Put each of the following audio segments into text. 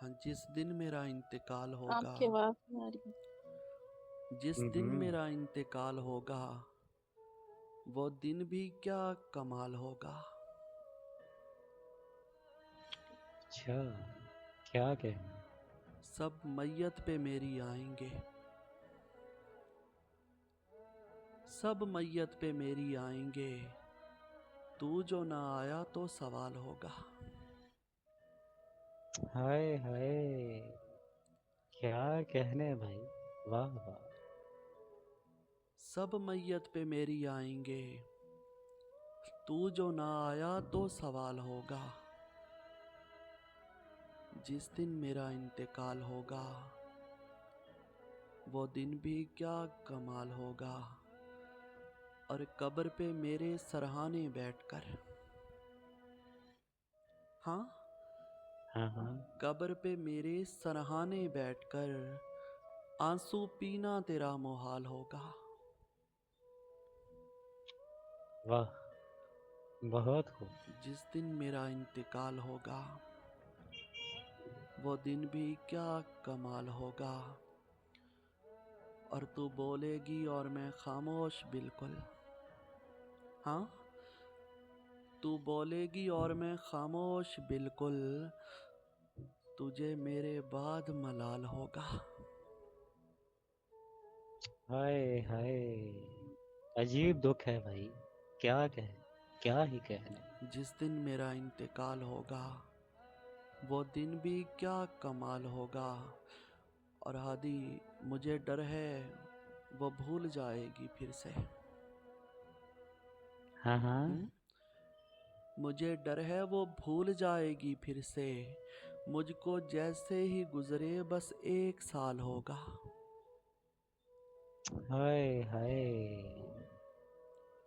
हाँ, जिस दिन मेरा इंतकाल होगा, आपकी आवाज़ नहीं आ रही। जिस दिन हम्म। मेरा इंतकाल होगा, वो दिन भी क्या कमाल होगा। अच्छा, क्या कहना। सब मैयत पे मेरी आएंगे, सब मैयत पे मेरी आएंगे, तू जो ना आया तो सवाल होगा। हाय हाय, क्या कहने भाई। वाह वाह। सब मैयत पे मेरी आएंगे, तू जो ना आया तो सवाल होगा। जिस दिन मेरा इंतकाल होगा, वो दिन भी क्या कमाल होगा। और कब्र पे मेरे सरहाने बैठकर, हाँ, हाँ हाँ। कब्र पे मेरे सरहाने बैठकर आंसू पीना तेरा मुहाल होगा। वाह, बहुत खूब। जिस दिन मेरा इंतकाल होगा, वो दिन भी क्या कमाल होगा। और तू बोलेगी और मैं खामोश बिल्कुल, हाँ, तू बोलेगी और मैं खामोश बिल्कुल, तुझे मेरे बाद मलाल होगा। हाय हाय, अजीब दुख है भाई। क्या कहे, क्या ही कहने। जिस दिन मेरा इंतकाल होगा, वो दिन भी क्या कमाल होगा। और हादी, मुझे डर है वो भूल जाएगी फिर से। हाँ हाँ। मुझे डर है वो भूल जाएगी फिर से। मुझको जैसे ही गुजरे बस 1 साल होगा। हाय हाय,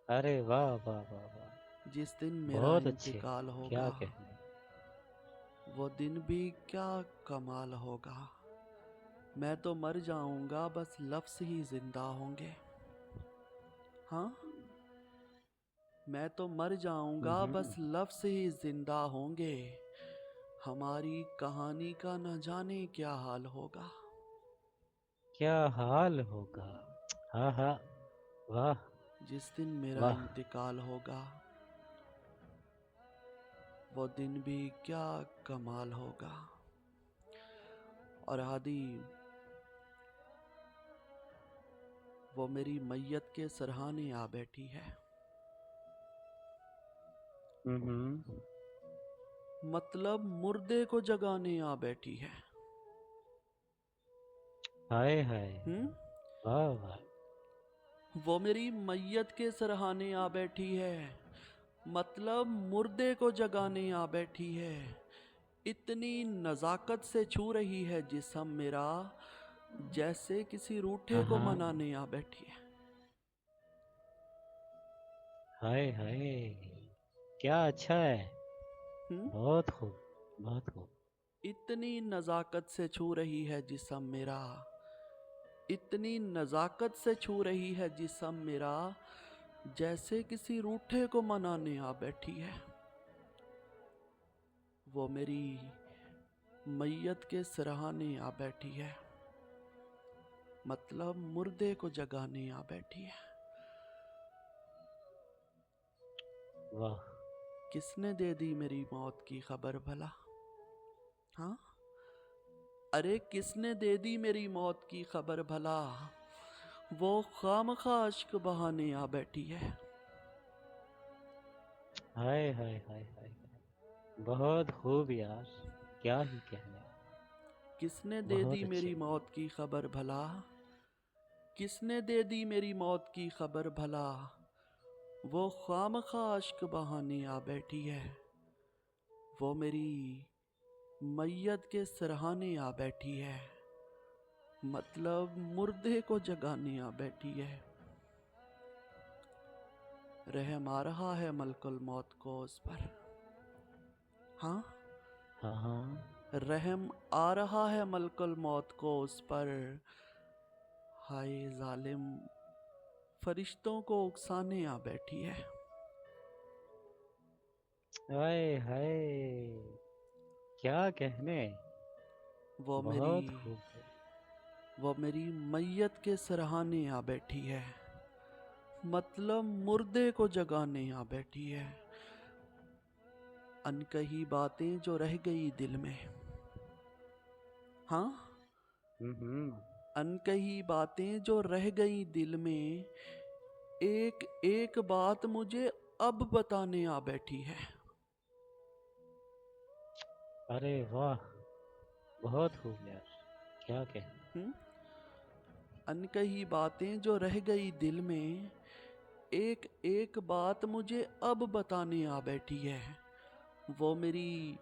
अरे वाह वाह वाह वाह। जिस दिन मेरा बहुत अच्छे, इंतकाल क्या होगा, कहने। वो दिन भी क्या कमाल होगा। मैं तो मर जाऊंगा, बस लफ्ज़ ही जिंदा होंगे। हाँ, मैं तो मर जाऊंगा, बस हम्म। लफ्ज़ ही जिंदा होंगे। हमारी कहानी का न जाने क्या हाल होगा। क्या हाल होगा। हाँ हाँ। वाह जिस दिन मेरा वाह। इंतकाल होगा, वो दिन भी क्या कमाल होगा। और हादी, वो मेरी मैयत के सरहाने आ बैठी है। हम्म। मतलब मुर्दे को जगाने आ बैठी है। हाय हाय। हम्म, वाह वाह। वो मेरी मैयत के सरहाने आ बैठी है। मतलब मुर्दे को जगाने आ बैठी है। इतनी नजाकत से छू रही है जिस्म मेरा, जैसे किसी रूठे हाँ को हाँ। मनाने आ बैठी है। हाय हाय, क्या अच्छा है। हम्म, बहुत खूब, बहुत खूब। इतनी नजाकत से छू रही है जिस्म मेरा, इतनी नजाकत से छू रही है जिस्म मेरा, जैसे किसी रूठे को मनाने आ बैठी है। वो मेरी मैयत के सिरहाने आ बैठी है। मतलब मुर्दे को जगाने आ बैठी है। वाह। किसने दे दी मेरी मौत की खबर भला, हाँ, अरे किसने दे दी मेरी मौत की खबर भला। वो खामखा अश्क बहाने आ बैठी है। हाय हाय हाय हाय। बहुत खूब यार, क्या ही कहने। किसने दे दी बहुत मेरी अच्छे। मौत की खबर भला, किसने दे दी मेरी मौत की खबर भला। वो खामखा अश्क बहाने आ बैठी है। वो मेरी मैयत के सरहाने आ बैठी है। मतलब मुर्दे को जगाने आ बैठी है। रहम आ रहा है मलकुल मौत को उस पर, हाँ, हाँ हाँ। रहम आ रहा है मलकुल मौत को उस पर। हाय जालिम, फरिश्तों को उकसाने आ बैठी है। हाय हाय, क्या कहने। वो मेरी बहुत खूब भाई। वो मेरी मैयत के सराहने आ बैठी है, मतलब मुर्दे को जगाने आ बैठी है। अनकही बातें जो रह गई दिल में, हाँ, हम्म। अनकही बातें जो रह गई दिल में, एक एक बात मुझे अब बताने आ बैठी है। अरे वाह, बहुत खूब यार, क्या कहें। हम्म? अनकही बातें जो रह गई दिल में, एक एक बात मुझे अब बताने आ बैठी है। वो मेरी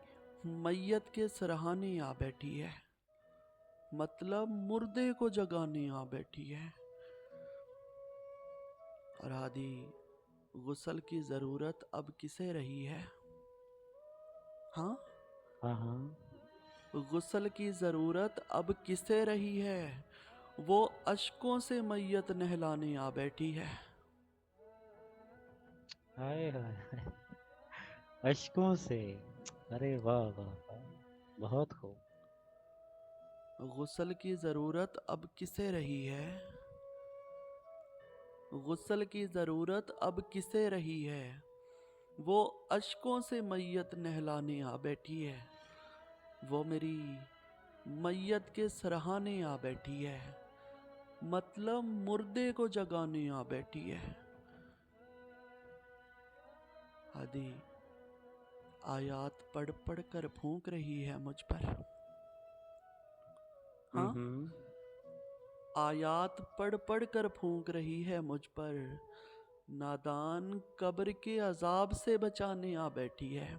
मैयत के सराहने आ बैठी है, मतलब मुर्दे को जगाने आ बैठी है। और आदि, गुस्ल की ज़रूरत अब किसे रही है? हाँ, हाँ हाँ। गुस्ल की ज़रूरत अब किसे रही है? वो अश्कों से मैयत नहलाने आ बैठी है। हाय हाय हाय, अश्कों से। अरे वाह वाह वाह, बहुत खूब। गुस्ल की ज़रूरत अब किसे रही है? गुस्ल की ज़रूरत अब किसे रही है? वो अश्कों से मैयत नहलाने आ बैठी है। वो मेरी मैयत के सराहने आ बैठी है, मतलब मुर्दे को जगाने आ बैठी है। आदि, आयात पढ़ पढ़ कर फूंक रही है मुझ पर। हाँ, हम्म। आयात पढ़ पढ़ कर फूंक रही है मुझ पर। नादान कब्र के अजाब से बचाने आ बैठी है।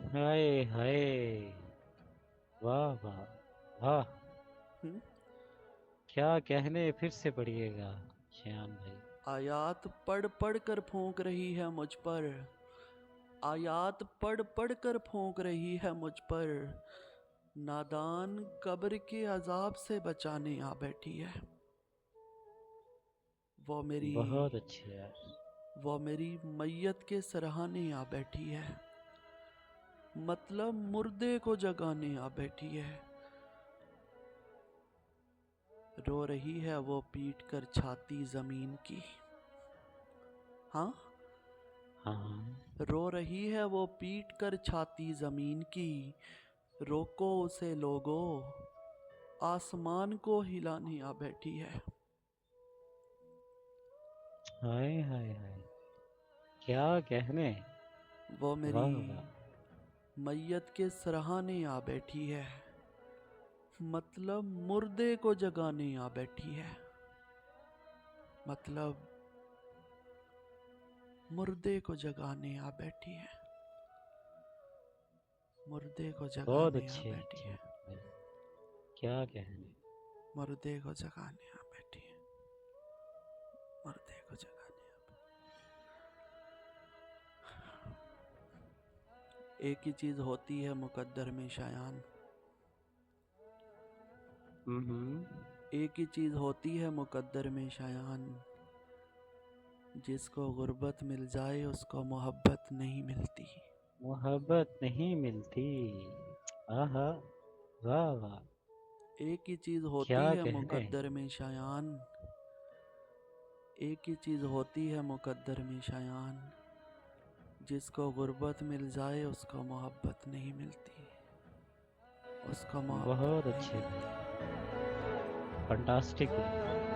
हाय हाय, वाह वाह वाह, हम्म? क्या कहने, फिर से पढ़िएगा श्याम भाई। आयात पढ़ पढ़ कर फूंक रही है मुझ पर। आयात पढ़ पढ़ कर फूंक रही है मुझ पर। नादान कब्र के अजाब से बचाने आ बैठी है। वो मेरी बहुत अच्छे यार। वो मेरी मैयत के सराहने आ बैठी है, मतलब मुर्दे को जगाने आ बैठी है। रो रही है वो पीट कर छाती जमीन की। हाँ, हाँ। रो रही है वो पीट कर छाती जमीन की। रोको उसे लोगो, आसमान को हिलाने आ बैठी है। हाय हाय हाय, क्या कहने। वो मेरी वाह वाह, मैयत के सराहने आ बैठी है, मतलब मुर्दे को जगाने आ बैठी है। मतलब मुर्दे को जगाने आ बैठी है। मुर्दे को बहुत जगाने आ अच्छे बैठी श्याम है। भाई, क्या कहने। मुर्दे को जगाने आ बैठी है। मुर्दे को जगाने एक ही चीज होती है मुकद्दर में शायान। एक ही चीज होती है मुकद्दर में शायान। जिसको गुर्बत मिल जाए उसको मोहब्बत नहीं मिलती। मोहब्बत नहीं मिलती। आहा, वाह वाह, एक ही चीज होती क्या है कहने। मुकद्दर में शायान। एक ही चीज होती है मुकद्दर में शायान। जिसको गुर्बत मिल जाए उसको मोहब्बत नहीं मिलती। उसको मोहब्बत बहुत नहीं अच्छे भाई, मिलती। फंटास्टिक भाई।